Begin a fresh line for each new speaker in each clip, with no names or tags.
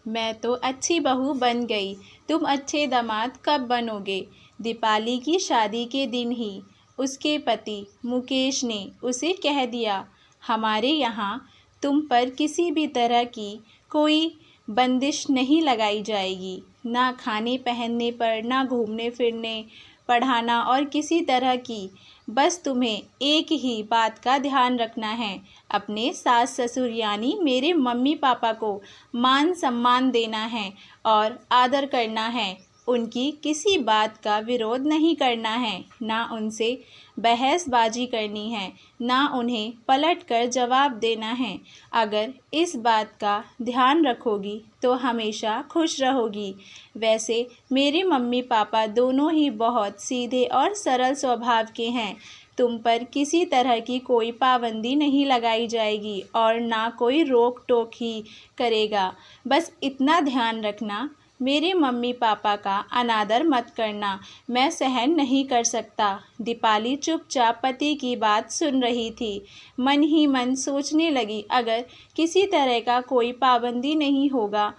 मैं तो अच्छी बहू बन गई, तुम अच्छे दामाद कब बनोगे। दीपाली की शादी के दिन ही उसके पति मुकेश ने उसे कह दिया, हमारे यहाँ तुम पर किसी भी तरह की कोई बंदिश नहीं लगाई जाएगी, ना खाने पहनने पर, ना घूमने फिरने, पढ़ाना और किसी तरह की। बस तुम्हें एक ही बात का ध्यान रखना है, अपने सास ससुर यानी मेरे मम्मी पापा को मान सम्मान देना है और आदर करना है। उनकी किसी बात का विरोध नहीं करना है, ना उनसे बहसबाजी करनी है, ना उन्हें पलट कर जवाब देना है। अगर इस बात का ध्यान रखोगी तो हमेशा खुश रहोगी। वैसे मेरे मम्मी पापा दोनों ही बहुत सीधे और सरल स्वभाव के हैं। तुम पर किसी तरह की कोई पाबंदी नहीं लगाई जाएगी और ना कोई रोक टोक ही करेगा। बस इतना ध्यान रखना, मेरे मम्मी पापा का अनादर मत करना, मैं सहन नहीं कर सकता। दीपाली चुपचाप पति की बात सुन रही थी। मन ही मन सोचने लगी, अगर किसी तरह का कोई पाबंदी नहीं होगा,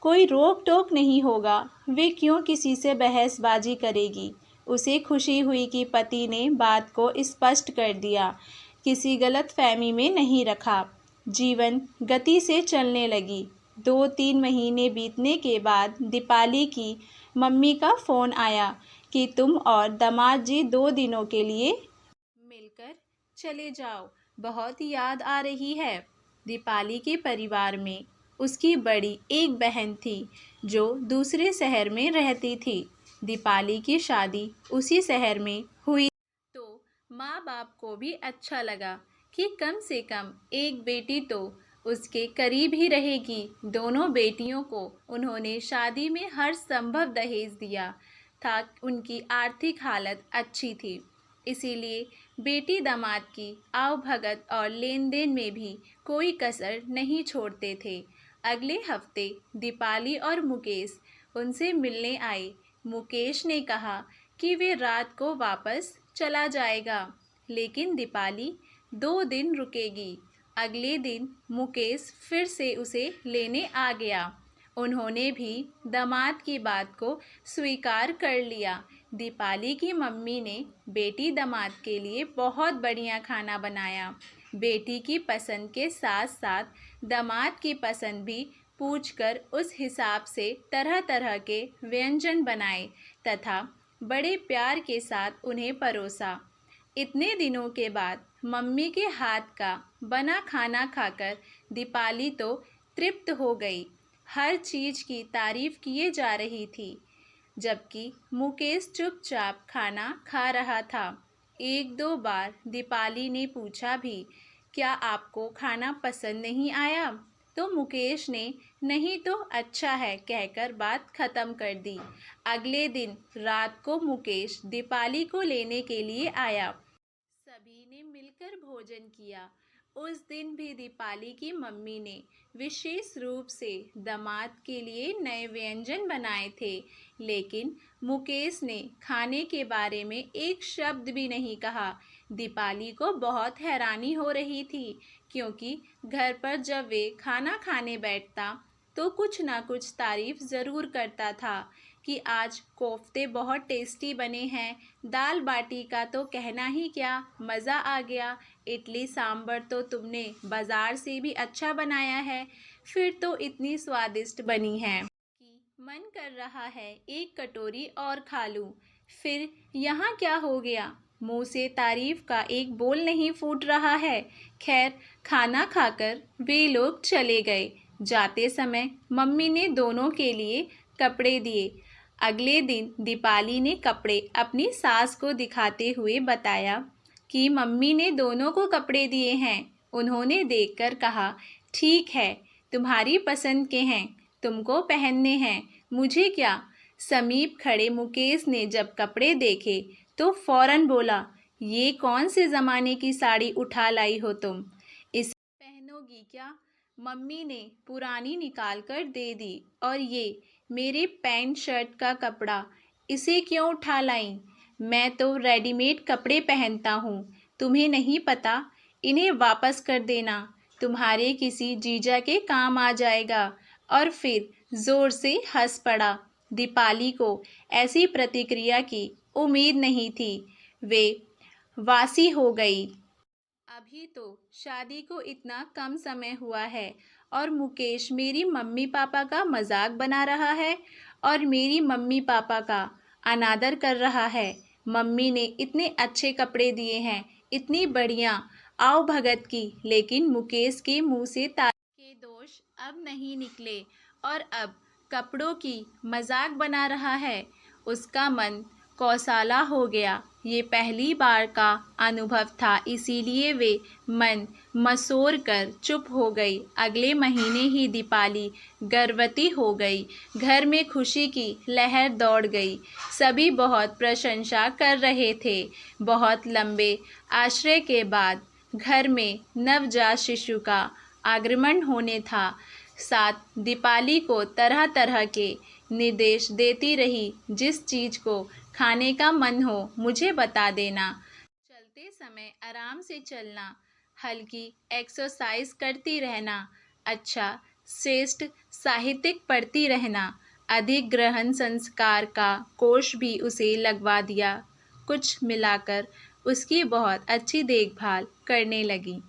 कोई रोक टोक नहीं होगा, वे क्यों किसी से बहसबाजी करेगी। उसे खुशी हुई कि पति ने बात को स्पष्ट कर दिया, किसी गलत फहमी में नहीं रखा। जीवन गति से चलने लगी। 2-3 महीने बीतने के बाद दीपाली की मम्मी का फ़ोन आया कि तुम और दामाद जी 2 दिनों के लिए मिलकर चले जाओ, बहुत याद आ रही है। दीपाली के परिवार में उसकी बड़ी एक बहन थी जो दूसरे शहर में रहती थी। दीपाली की शादी उसी शहर में हुई तो माँ बाप को भी अच्छा लगा कि कम से कम एक बेटी तो उसके करीब ही रहेगी। दोनों बेटियों को उन्होंने शादी में हर संभव दहेज दिया था। उनकी आर्थिक हालत अच्छी थी, इसीलिए बेटी दामाद की आवभगत और लेन देन में भी कोई कसर नहीं छोड़ते थे। अगले हफ्ते दीपाली और मुकेश उनसे मिलने आए। मुकेश ने कहा कि वे रात को वापस चला जाएगा, लेकिन दीपाली 2 दिन रुकेगी। अगले दिन मुकेश फिर से उसे लेने आ गया। उन्होंने भी दामाद की बात को स्वीकार कर लिया। दीपाली की मम्मी ने बेटी दामाद के लिए बहुत बढ़िया खाना बनाया। बेटी की पसंद के साथ साथ दामाद की पसंद भी पूछकर उस हिसाब से तरह तरह के व्यंजन बनाए तथा बड़े प्यार के साथ उन्हें परोसा। इतने दिनों के बाद मम्मी के हाथ का बना खाना खाकर दीपाली तो तृप्त हो गई। हर चीज़ की तारीफ किए जा रही थी, जबकि मुकेश चुपचाप खाना खा रहा था। 1-2 बार दीपाली ने पूछा भी, क्या आपको खाना पसंद नहीं आया? तो मुकेश ने नहीं तो अच्छा है कहकर बात ख़त्म कर दी। अगले दिन रात को मुकेश दीपाली को लेने के लिए आया। सभी ने मिलकर भोजन किया। उस दिन भी दीपाली की मम्मी ने विशेष रूप से दामाद के लिए नए व्यंजन बनाए थे, लेकिन मुकेश ने खाने के बारे में एक शब्द भी नहीं कहा। दीपाली को बहुत हैरानी हो रही थी, क्योंकि घर पर जब वे खाना खाने बैठता तो कुछ ना कुछ तारीफ ज़रूर करता था कि आज कोफ्ते बहुत टेस्टी बने हैं, दाल बाटी का तो कहना ही क्या, मज़ा आ गया, इडली सांभर तो तुमने बाज़ार से भी अच्छा बनाया है, फिर तो इतनी स्वादिष्ट बनी है कि मन कर रहा है एक कटोरी और खा लूँ। फिर यहाँ क्या हो गया, मुंह से तारीफ का एक बोल नहीं फूट रहा है। खैर, खाना खाकर वे लोग चले गए। जाते समय मम्मी ने दोनों के लिए कपड़े दिए। अगले दिन दीपाली ने कपड़े अपनी सास को दिखाते हुए बताया कि मम्मी ने दोनों को कपड़े दिए हैं। उन्होंने देखकर कहा, ठीक है, तुम्हारी पसंद के हैं, तुमको पहनने हैं, मुझे क्या। समीप खड़े मुकेश ने जब कपड़े देखे तो फौरन बोला, ये कौन से ज़माने की साड़ी उठा लाई हो तुम, इसे पहनोगी क्या? मम्मी ने पुरानी निकाल कर दे दी। और ये मेरे पैंट शर्ट का कपड़ा, इसे क्यों उठा लाई? मैं तो रेडीमेड कपड़े पहनता हूँ, तुम्हें नहीं पता? इन्हें वापस कर देना, तुम्हारे किसी जीजा के काम आ जाएगा। और फिर जोर से हंस पड़ा। दीपाली को ऐसी प्रतिक्रिया की उम्मीद नहीं थी। वे वासी हो गई। अभी तो शादी को इतना कम समय हुआ है और मुकेश मेरी मम्मी पापा का मजाक बना रहा है और मेरी मम्मी पापा का अनादर कर रहा है। मम्मी ने इतने अच्छे कपड़े दिए हैं, इतनी बढ़िया आओ भगत की, लेकिन मुकेश के मुंह से तारीफ के दोष अब नहीं निकले और अब कपड़ों की मजाक बना रहा है। उसका मन कौसाला हो गया। ये पहली बार का अनुभव था, इसीलिए वे मन मसोर कर चुप हो गई। अगले महीने ही दीपाली गर्भवती हो गई। घर में खुशी की लहर दौड़ गई। सभी बहुत प्रशंसा कर रहे थे। बहुत लंबे आश्रय के बाद घर में नवजात शिशु का आगमन होने था। साथ दीपाली को तरह तरह के निर्देश देती रही, जिस चीज़ को खाने का मन हो मुझे बता देना, चलते समय आराम से चलना, हल्की एक्सरसाइज करती रहना, अच्छा श्रेष्ठ साहित्यिक पढ़ती रहना। अधिक ग्रहण संस्कार का कोर्स भी उसे लगवा दिया। कुछ मिलाकर उसकी बहुत अच्छी देखभाल करने लगी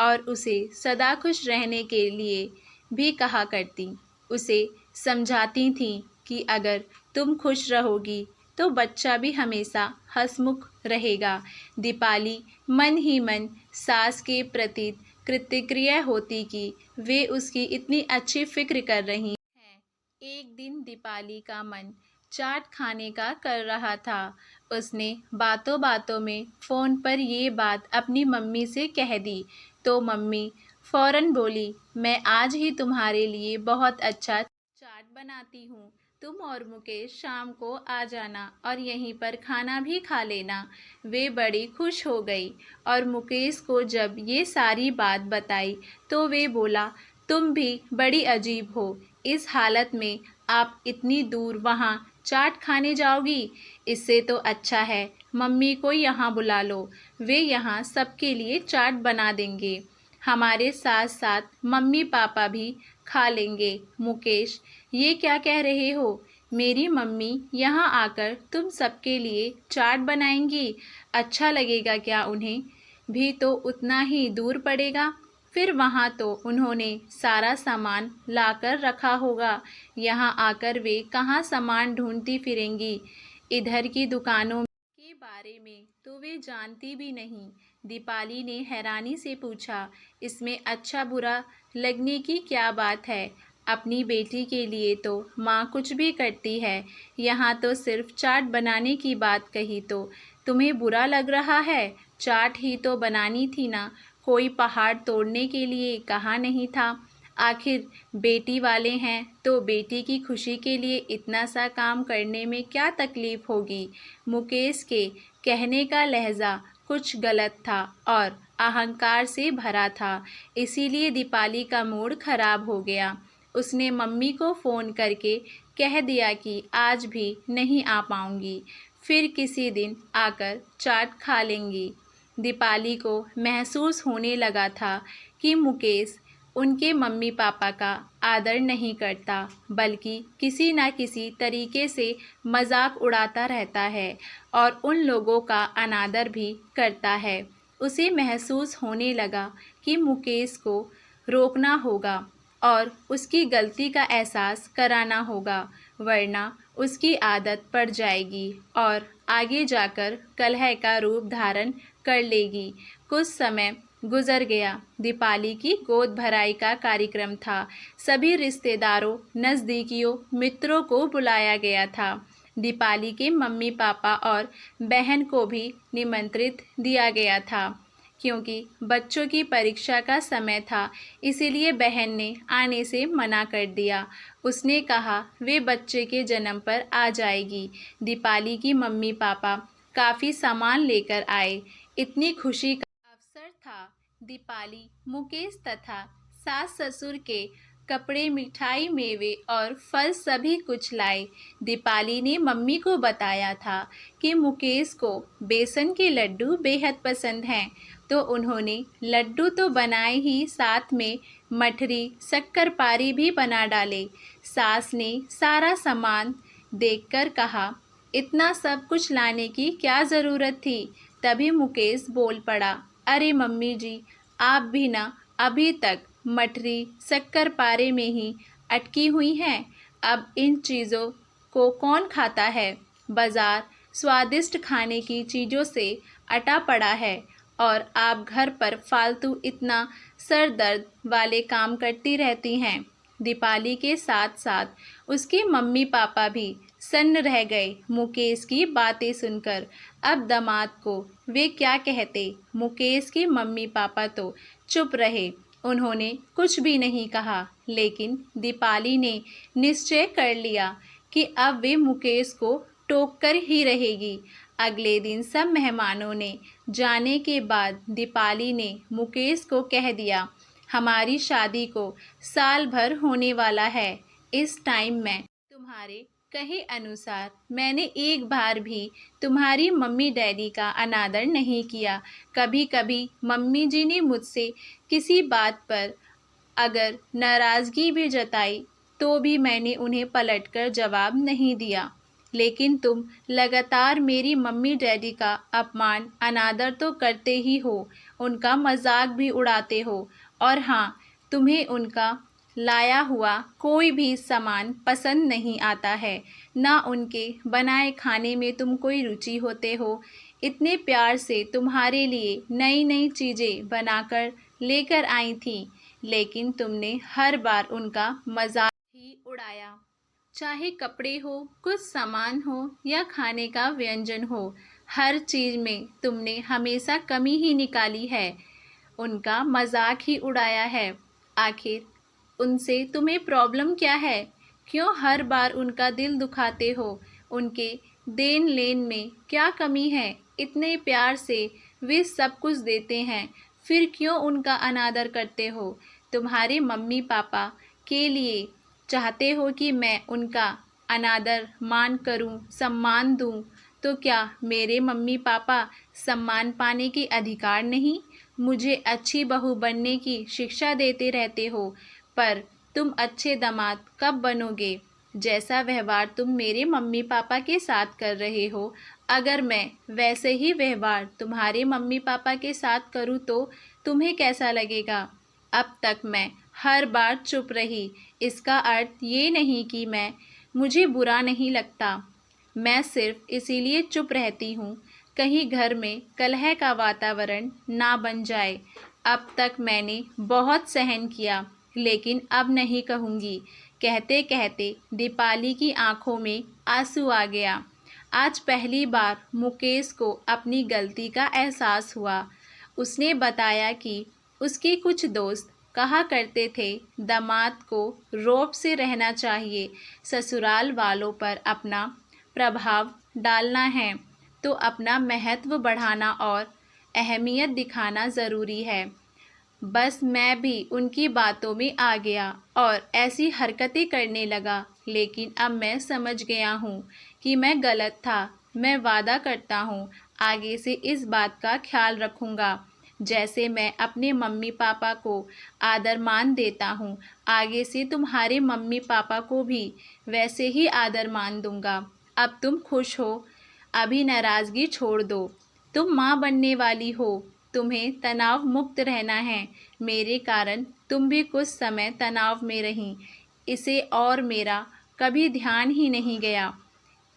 और उसे सदा खुश रहने के लिए भी कहा करती। उसे समझाती थी कि अगर तुम खुश रहोगी तो बच्चा भी हमेशा हंसमुख रहेगा। दीपाली मन ही मन सास के प्रति कृतज्ञ होती कि वे उसकी इतनी अच्छी फिक्र कर रही हैं। एक दिन दीपाली का मन चाट खाने का कर रहा था। उसने बातों बातों में फ़ोन पर ये बात अपनी मम्मी से कह दी तो मम्मी फ़ौरन बोली, मैं आज ही तुम्हारे लिए बहुत अच्छा चाट बनाती हूँ, तुम और मुकेश शाम को आ जाना और यहीं पर खाना भी खा लेना। वे बड़ी खुश हो गई और मुकेश को जब ये सारी बात बताई तो वे बोला, तुम भी बड़ी अजीब हो, इस हालत में आप इतनी दूर वहाँ चाट खाने जाओगी। इससे तो अच्छा है मम्मी को यहाँ बुला लो, वे यहाँ सबके लिए चाट बना देंगे, हमारे साथ साथ मम्मी पापा भी खा लेंगे। मुकेश, ये क्या कह रहे हो? मेरी मम्मी यहाँ आकर तुम सबके लिए चाट बनाएंगी? अच्छा लगेगा क्या उन्हें? भी तो उतना ही दूर पड़ेगा। फिर वहाँ तो उन्होंने सारा सामान लाकर रखा होगा, यहाँ आकर वे कहाँ सामान ढूंढती फिरेंगी? इधर की दुकानों के बारे में तो वे जानती भी नहीं। दीपाली ने हैरानी से पूछा, इसमें अच्छा बुरा लगने की क्या बात है? अपनी बेटी के लिए तो माँ कुछ भी करती है, यहाँ तो सिर्फ चाट बनाने की बात कही तो तुम्हें बुरा लग रहा है? चाट ही तो बनानी थी ना, कोई पहाड़ तोड़ने के लिए कहा नहीं था। आखिर बेटी वाले हैं तो बेटी की खुशी के लिए इतना सा काम करने में क्या तकलीफ होगी? मुकेश के कहने का लहजा कुछ गलत था और अहंकार से भरा था, इसीलिए दीपाली का मूड खराब हो गया। उसने मम्मी को फ़ोन करके कह दिया कि आज भी नहीं आ पाऊँगी, फिर किसी दिन आकर चाट खा लेंगी। दीपाली को महसूस होने लगा था कि मुकेश उनके मम्मी पापा का आदर नहीं करता, बल्कि किसी न किसी तरीके से मजाक उड़ाता रहता है और उन लोगों का अनादर भी करता है। उसे महसूस होने लगा कि मुकेश को रोकना होगा और उसकी गलती का एहसास कराना होगा, वरना उसकी आदत पड़ जाएगी और आगे जाकर कलह का रूप धारण कर लेगी। कुछ समय गुजर गया। दीपाली की गोद भराई का कार्यक्रम था। सभी रिश्तेदारों, नज़दीकियों, मित्रों को बुलाया गया था। दीपाली के मम्मी पापा और बहन को भी निमंत्रित दिया गया था। क्योंकि बच्चों की परीक्षा का समय था, इसीलिए बहन ने आने से मना कर दिया। उसने कहा वे बच्चे के जन्म पर आ जाएगी। दीपाली की मम्मी पापा काफ़ी सामान लेकर आए। इतनी खुशी का अवसर था। दीपाली मुकेश तथा सास ससुर के कपड़े, मिठाई, मेवे और फल सभी कुछ लाए। दीपाली ने मम्मी को बताया था कि मुकेश को बेसन के लड्डू बेहद पसंद हैं। तो उन्होंने लड्डू तो बनाए ही, साथ में मठरी शक्करपारे भी बना डाले। सास ने सारा सामान देखकर कहा, इतना सब कुछ लाने की क्या ज़रूरत थी। तभी मुकेश बोल पड़ा, अरे मम्मी जी, आप भी ना अभी तक मठरी शक्करपारे में ही अटकी हुई हैं। अब इन चीज़ों को कौन खाता है। बाज़ार स्वादिष्ट खाने की चीज़ों से अटा पड़ा है और आप घर पर फालतू इतना सर दर्द वाले काम करती रहती हैं। दीपाली के साथ साथ उसके मम्मी पापा भी सन्न रह गए मुकेश की बातें सुनकर। अब दामाद को वे क्या कहते। मुकेश के मम्मी पापा तो चुप रहे, उन्होंने कुछ भी नहीं कहा। लेकिन दीपाली ने निश्चय कर लिया कि अब वे मुकेश को टोक कर ही रहेगी। अगले दिन सब मेहमानों ने जाने के बाद दीपाली ने मुकेश को कह दिया, हमारी शादी को साल भर होने वाला है। इस टाइम में तुम्हारे कहे अनुसार मैंने एक बार भी तुम्हारी मम्मी डैडी का अनादर नहीं किया। कभी कभी मम्मी जी ने मुझसे किसी बात पर अगर नाराज़गी भी जताई तो भी मैंने उन्हें पलटकर जवाब नहीं दिया। लेकिन तुम लगातार मेरी मम्मी डैडी का अपमान अनादर तो करते ही हो, उनका मजाक भी उड़ाते हो। और हाँ, तुम्हें उनका लाया हुआ कोई भी सामान पसंद नहीं आता है, ना उनके बनाए खाने में तुम कोई रुचि होते हो। इतने प्यार से तुम्हारे लिए नई नई चीज़ें बनाकर लेकर आई थी, लेकिन तुमने हर बार उनका मजाक ही उड़ाया। चाहे कपड़े हो, कुछ सामान हो या खाने का व्यंजन हो, हर चीज़ में तुमने हमेशा कमी ही निकाली है, उनका मजाक ही उड़ाया है। आखिर उनसे तुम्हें प्रॉब्लम क्या है? क्यों हर बार उनका दिल दुखाते हो? उनके देन लेन में क्या कमी है? इतने प्यार से वे सब कुछ देते हैं, फिर क्यों उनका अनादर करते हो? तुम्हारे मम्मी पापा के लिए चाहते हो कि मैं उनका अनादर मान करूं, सम्मान दूं, तो क्या मेरे मम्मी पापा सम्मान पाने के अधिकार नहीं? मुझे अच्छी बहू बनने की शिक्षा देते रहते हो, पर तुम अच्छे दामाद कब बनोगे? जैसा व्यवहार तुम मेरे मम्मी पापा के साथ कर रहे हो, अगर मैं वैसे ही व्यवहार तुम्हारे मम्मी पापा के साथ करूं तो तुम्हें कैसा लगेगा? अब तक मैं हर बार चुप रही, इसका अर्थ ये नहीं कि मुझे बुरा नहीं लगता। मैं सिर्फ इसीलिए चुप रहती हूँ, कहीं घर में कलह का वातावरण ना बन जाए। अब तक मैंने बहुत सहन किया, लेकिन अब नहीं कहूँगी। कहते कहते दीपाली की आंखों में आंसू आ गया। आज पहली बार मुकेश को अपनी गलती का एहसास हुआ। उसने बताया कि उसके कुछ दोस्त कहा करते थे, दामाद को रौब से रहना चाहिए, ससुराल वालों पर अपना प्रभाव डालना है तो अपना महत्व बढ़ाना और अहमियत दिखाना ज़रूरी है। बस मैं भी उनकी बातों में आ गया और ऐसी हरकतें करने लगा, लेकिन अब मैं समझ गया हूँ कि मैं गलत था। मैं वादा करता हूँ आगे से इस बात का ख्याल रखूँगा। जैसे मैं अपने मम्मी पापा को आदर मान देता हूँ, आगे से तुम्हारे मम्मी पापा को भी वैसे ही आदर मान दूँगा। अब तुम खुश हो, अभी नाराज़गी छोड़ दो। तुम माँ बनने वाली हो, तुम्हें तनाव मुक्त रहना है। मेरे कारण तुम भी कुछ समय तनाव में रहीं, इसे और मेरा कभी ध्यान ही नहीं गया।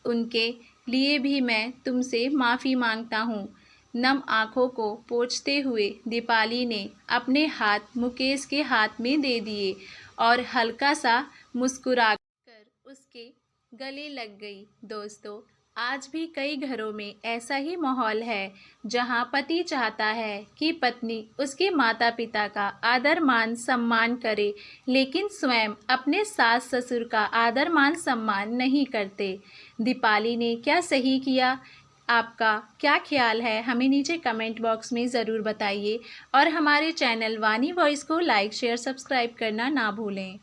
उनके लिए भी मैं तुमसे माफ़ी मांगता हूँ। नम आँखों को पोंछते हुए दीपाली ने अपने हाथ मुकेश के हाथ में दे दिए और हल्का सा मुस्कुराकर उसके गले लग गई। दोस्तों, आज भी कई घरों में ऐसा ही माहौल है जहां पति चाहता है कि पत्नी उसके माता पिता का आदर मान सम्मान करे, लेकिन स्वयं अपने सास ससुर का आदर मान सम्मान नहीं करते। दीपाली ने क्या सही किया? आपका क्या ख्याल है? हमें नीचे कमेंट बॉक्स में ज़रूर बताइए और हमारे चैनल वानी वॉइस को लाइक शेयर सब्सक्राइब करना ना भूलें।